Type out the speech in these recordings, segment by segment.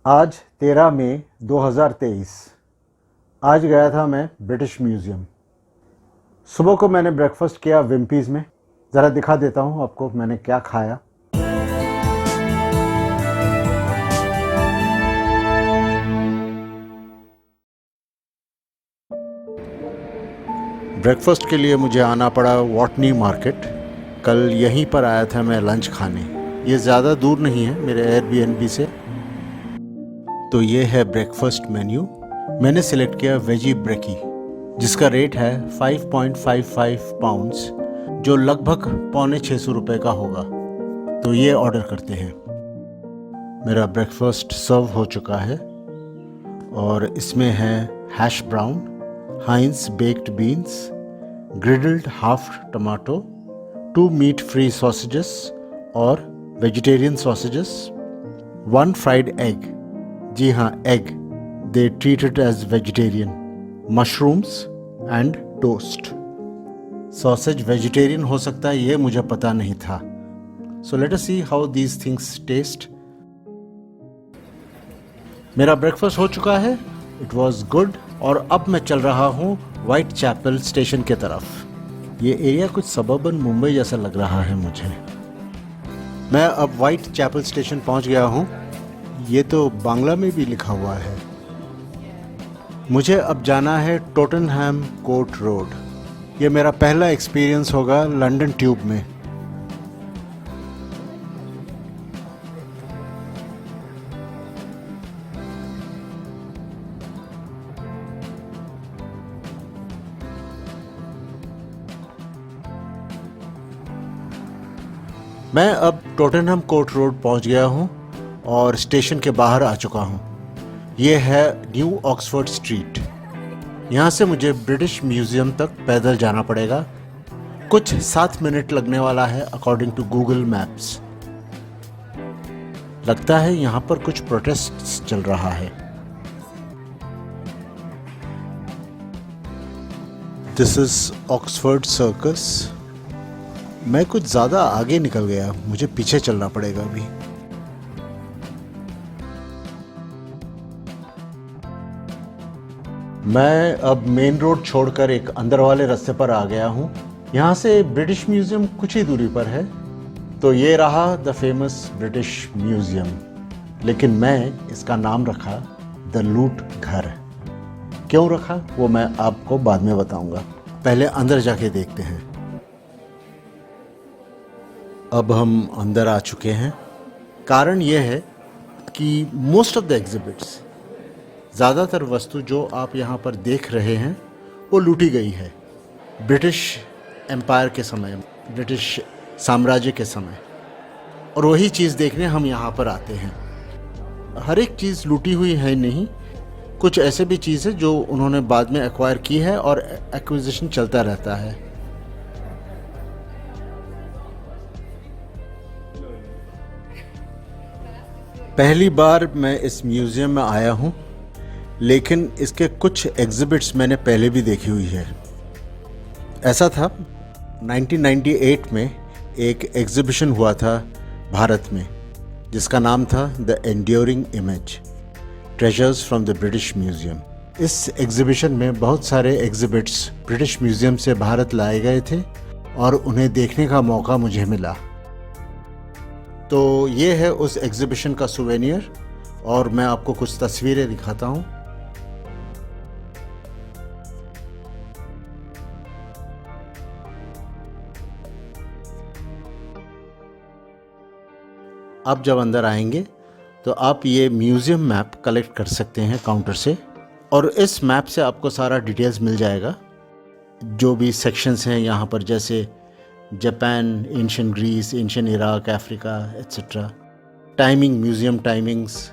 आज 13 मई 2023। आज गया था मैं ब्रिटिश म्यूज़ियम। सुबह को मैंने ब्रेकफास्ट किया विम्पीज़ में। ज़रा दिखा देता हूँ आपको मैंने क्या खाया। ब्रेकफास्ट के लिए मुझे आना पड़ा वॉटनी मार्केट। कल यहीं पर आया था मैं लंच खाने। ये ज़्यादा दूर नहीं है मेरे एयरबीएनबी से। तो ये है ब्रेकफास्ट मेन्यू। मैंने सिलेक्ट किया वेजी ब्रेकी, जिसका रेट है 5.55 पाउंड्स, जो लगभग ₹650 का होगा। तो ये ऑर्डर करते हैं। मेरा ब्रेकफास्ट सर्व हो चुका है और इसमें है hash brown, Heinz baked beans, griddled half tomato, 2 meat free sausages और वेजिटेरियन सॉसेजेस, 1 फ्राइड एग। जी हाँ, egg, they treat it as vegetarian, mushrooms and toast. Sausage vegetarian हो सकता है ये मुझे पता नहीं था। So let us see how these things taste. मेरा ब्रेकफास्ट हो चुका है, इट वॉज गुड। और अब मैं चल रहा हूँ वाइट चैपल स्टेशन के तरफ। ये एरिया कुछ सबर्बन मुंबई जैसा लग रहा है मुझे। मैं अब वाइट चैपल स्टेशन पहुँच गया हूँ। ये तो बांग्ला में भी लिखा हुआ है। मुझे अब जाना है टोटनहैम कोर्ट रोड। ये मेरा पहला एक्सपीरियंस होगा लंदन ट्यूब में। मैं अब टोटनहम कोर्ट रोड पहुंच गया हूं और स्टेशन के बाहर आ चुका हूं। ये है न्यू ऑक्सफोर्ड स्ट्रीट। यहाँ से मुझे ब्रिटिश म्यूज़ियम तक पैदल जाना पड़ेगा। कुछ 7 मिनट लगने वाला है अकॉर्डिंग टू गूगल मैप्स। लगता है यहाँ पर कुछ प्रोटेस्ट चल रहा है। This is Oxford circus. मैं कुछ ज़्यादा आगे निकल गया, मुझे पीछे चलना पड़ेगा अभी। मैं अब मेन रोड छोड़कर एक अंदर वाले रास्ते पर आ गया हूँ। यहाँ से ब्रिटिश म्यूज़ियम कुछ ही दूरी पर है। तो ये रहा द फेमस ब्रिटिश म्यूज़ियम, लेकिन मैं इसका नाम रखा द लूट घर। क्यों रखा वो मैं आपको बाद में बताऊंगा। पहले अंदर जाके देखते हैं। अब हम अंदर आ चुके हैं। कारण यह है कि मोस्ट ऑफ द एग्जिबिट्स, ज़्यादातर वस्तु जो आप यहाँ पर देख रहे हैं वो लूटी गई है ब्रिटिश एम्पायर के समय, ब्रिटिश साम्राज्य के समय। और वही चीज़ देखने हम यहाँ पर आते हैं। हर एक चीज़ लूटी हुई है नहीं, कुछ ऐसे भी चीज़ है जो उन्होंने बाद में एक्वायर की है और एक्विजिशन चलता रहता है। पहली बार मैं इस म्यूज़ियम में आया हूँ, लेकिन इसके कुछ एग्जिबिट्स मैंने पहले भी देखी हुई है। ऐसा था 1998 में एक एग्जिबिशन हुआ था भारत में, जिसका नाम था the enduring image, treasures from the British museum. इस एग्जिबिशन में बहुत सारे एग्जिबिट्स ब्रिटिश म्यूज़ियम से भारत लाए गए थे और उन्हें देखने का मौका मुझे मिला। तो ये है उस एग्जिबिशन का सुवेनियर और मैं आपको कुछ तस्वीरें दिखाता हूँ। आप जब अंदर आएंगे तो आप ये म्यूज़ियम मैप कलेक्ट कर सकते हैं काउंटर से, और इस मैप से आपको सारा डिटेल्स मिल जाएगा। जो भी सेक्शंस हैं यहाँ पर, जैसे Japan, ancient Greece, ancient Iraq, Africa etcetera, timing, museum timings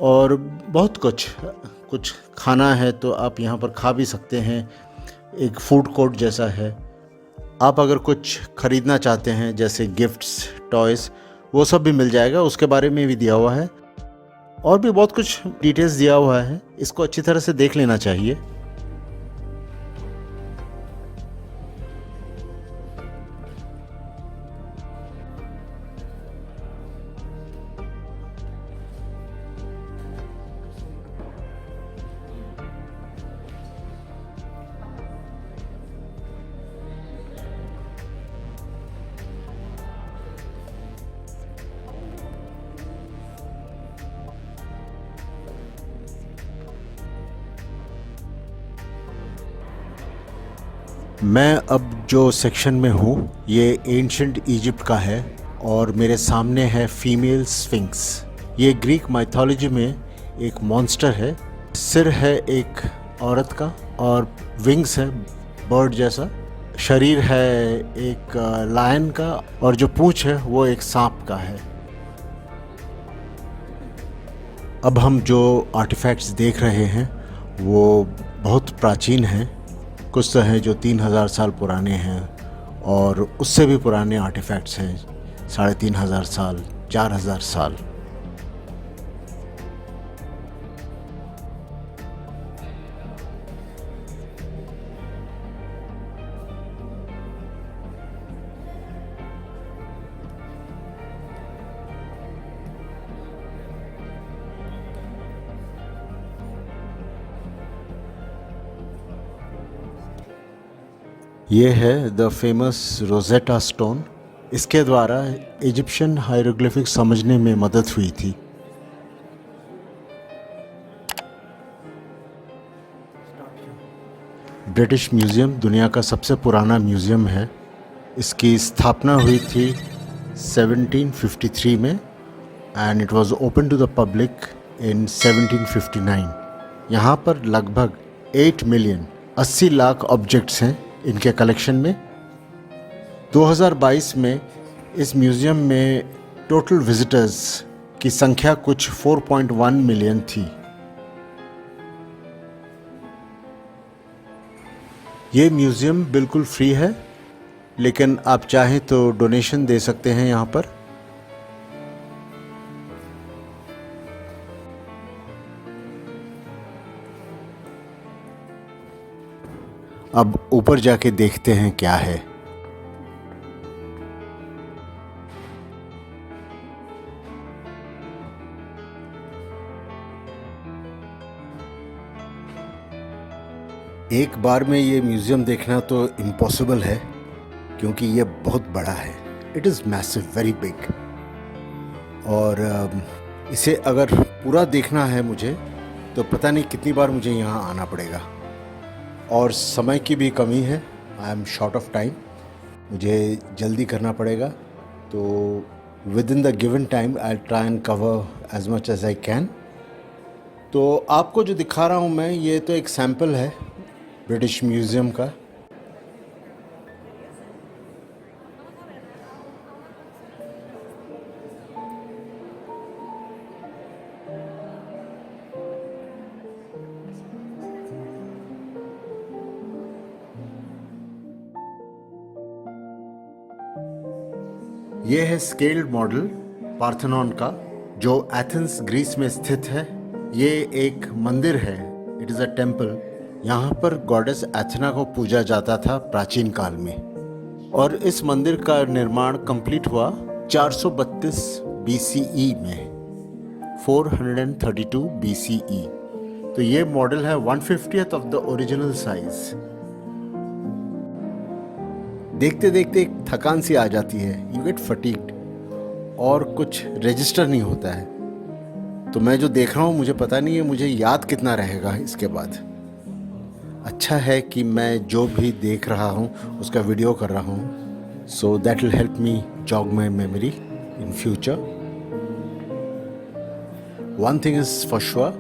और बहुत कुछ खाना है तो आप यहाँ पर खा भी सकते हैं। एक फूड कोर्ट जैसा है। आप अगर कुछ ख़रीदना चाहते हैं जैसे गिफ्ट्स, टॉयज़, वो सब भी मिल जाएगा, उसके बारे में भी दिया हुआ है। और भी बहुत कुछ डिटेल्स दिया हुआ है, इसको अच्छी तरह से देख लेना चाहिए। मैं अब जो सेक्शन में हूँ ये एंशंट इजिप्ट का है और मेरे सामने है फीमेल स्फिंक्स। ये ग्रीक माइथोलॉजी में एक मॉन्स्टर है। सिर है एक औरत का और विंग्स है बर्ड जैसा। शरीर है एक लायन का और जो पूंछ है वो एक सांप का है। अब हम जो आर्टिफैक्ट्स देख रहे हैं वो बहुत प्राचीन हैं। कुछ तो हैं जो 3000 साल पुराने हैं और उससे भी पुराने आर्टिफैक्ट्स हैं 3500 साल, 4000 साल। ये है द फेमस रोजेटा स्टोन। इसके द्वारा इजिप्शियन हायरोग्लिफिक्स समझने में मदद हुई थी। ब्रिटिश म्यूज़ियम दुनिया का सबसे पुराना म्यूज़ियम है। इसकी स्थापना हुई थी 1753 में and it was open to the public in 1759। यहाँ पर लगभग 8 मिलियन 80 लाख ऑब्जेक्ट्स हैं इनके कलेक्शन में। 2022 में इस म्यूज़ियम में टोटल विजिटर्स की संख्या कुछ 4.1 मिलियन थी। ये म्यूज़ियम बिल्कुल फ्री है, लेकिन आप चाहें तो डोनेशन दे सकते हैं यहाँ पर। अब ऊपर जाके देखते हैं क्या है। एक बार में ये म्यूज़ियम देखना तो इम्पॉसिबल है क्योंकि ये बहुत बड़ा है। It is massive, very big. और इसे अगर पूरा देखना है मुझे तो पता नहीं कितनी बार मुझे यहाँ आना पड़ेगा। और समय की भी कमी है, I am short of time, मुझे जल्दी करना पड़ेगा। तो within the given time I try and cover as much as I can. तो आपको जो दिखा रहा हूँ मैं, ये तो एक सैम्पल है ब्रिटिश म्यूज़ियम का। ये है स्केल्ड मॉडल पार्थेनॉन का जो एथेंस ग्रीस में स्थित है। ये एक मंदिर है, इट इज़ अ टेम्पल। यहाँ पर गॉडेस एथेना को पूजा जाता था प्राचीन काल में। और इस मंदिर का निर्माण कंप्लीट हुआ 432 BCE में, 432 BCE। तो ये मॉडल है 1/50th of the original size. देखते देखते एक थकान सी आ जाती है, यू गेट फटीग्ड, और कुछ रजिस्टर नहीं होता है। तो मैं जो देख रहा हूँ मुझे पता नहीं है मुझे याद कितना रहेगा इसके बाद। अच्छा है कि मैं जो भी देख रहा हूँ उसका वीडियो कर रहा हूँ, so that will help me jog my memory in future. One thing is for sure,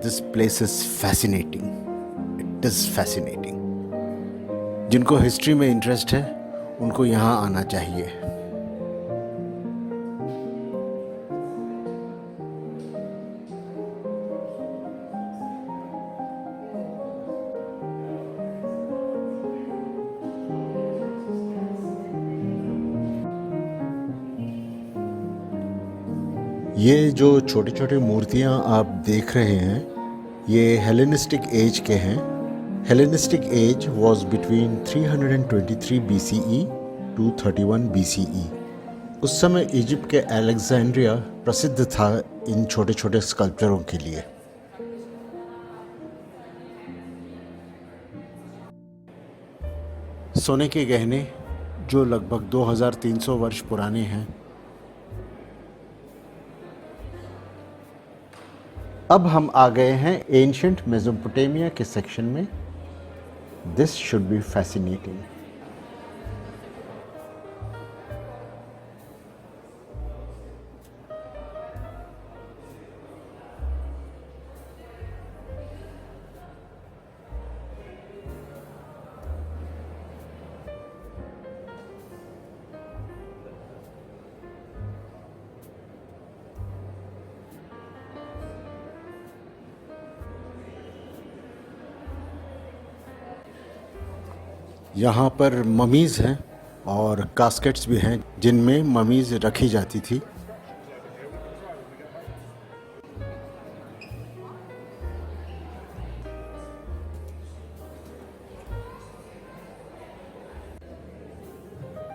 this place is fascinating, it is fascinating. जिनको हिस्ट्री में इंटरेस्ट है उनको यहाँ आना चाहिए। ये जो छोटी छोटी मूर्तियाँ आप देख रहे हैं ये हेलेनिस्टिक एज के हैं। Hellenistic age was between 323 BCE to 31 BCE। उस समय इजिप्ट के अलेक्जेंड्रिया प्रसिद्ध था इन छोटे छोटे स्कल्पचरों के लिए। सोने के गहने जो लगभग 2300 वर्ष पुराने हैं। अब हम आ गए हैं एंशंट मेसोपोटामिया के सेक्शन में। This should be fascinating. यहाँ पर ममीज़ हैं और कास्केट्स भी हैं जिनमें ममीज़ रखी जाती थी।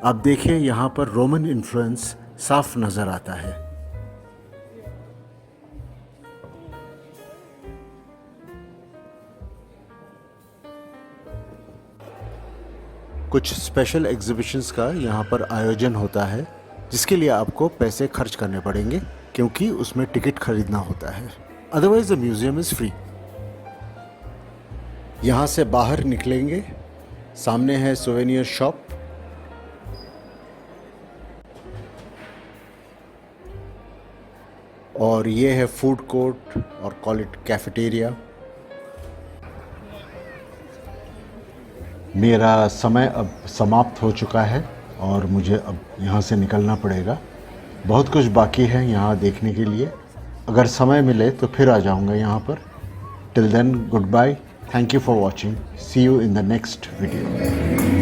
अब देखिए यहाँ पर रोमन इन्फ्लुएंस साफ नज़र आता है। कुछ स्पेशल एग्जीबिशंस का यहाँ पर आयोजन होता है जिसके लिए आपको पैसे खर्च करने पड़ेंगे क्योंकि उसमें टिकट खरीदना होता है। Otherwise the museum is free. यहाँ से बाहर निकलेंगे, सामने है सोवेनियर शॉप। और ये है फूड कोर्ट और कॉल इट कैफेटेरिया। मेरा समय अब समाप्त हो चुका है और मुझे अब यहाँ से निकलना पड़ेगा। बहुत कुछ बाकी है यहाँ देखने के लिए। अगर समय मिले तो फिर आ जाऊँगा यहाँ पर। Till then goodbye, thank you for watching, see you in the next video.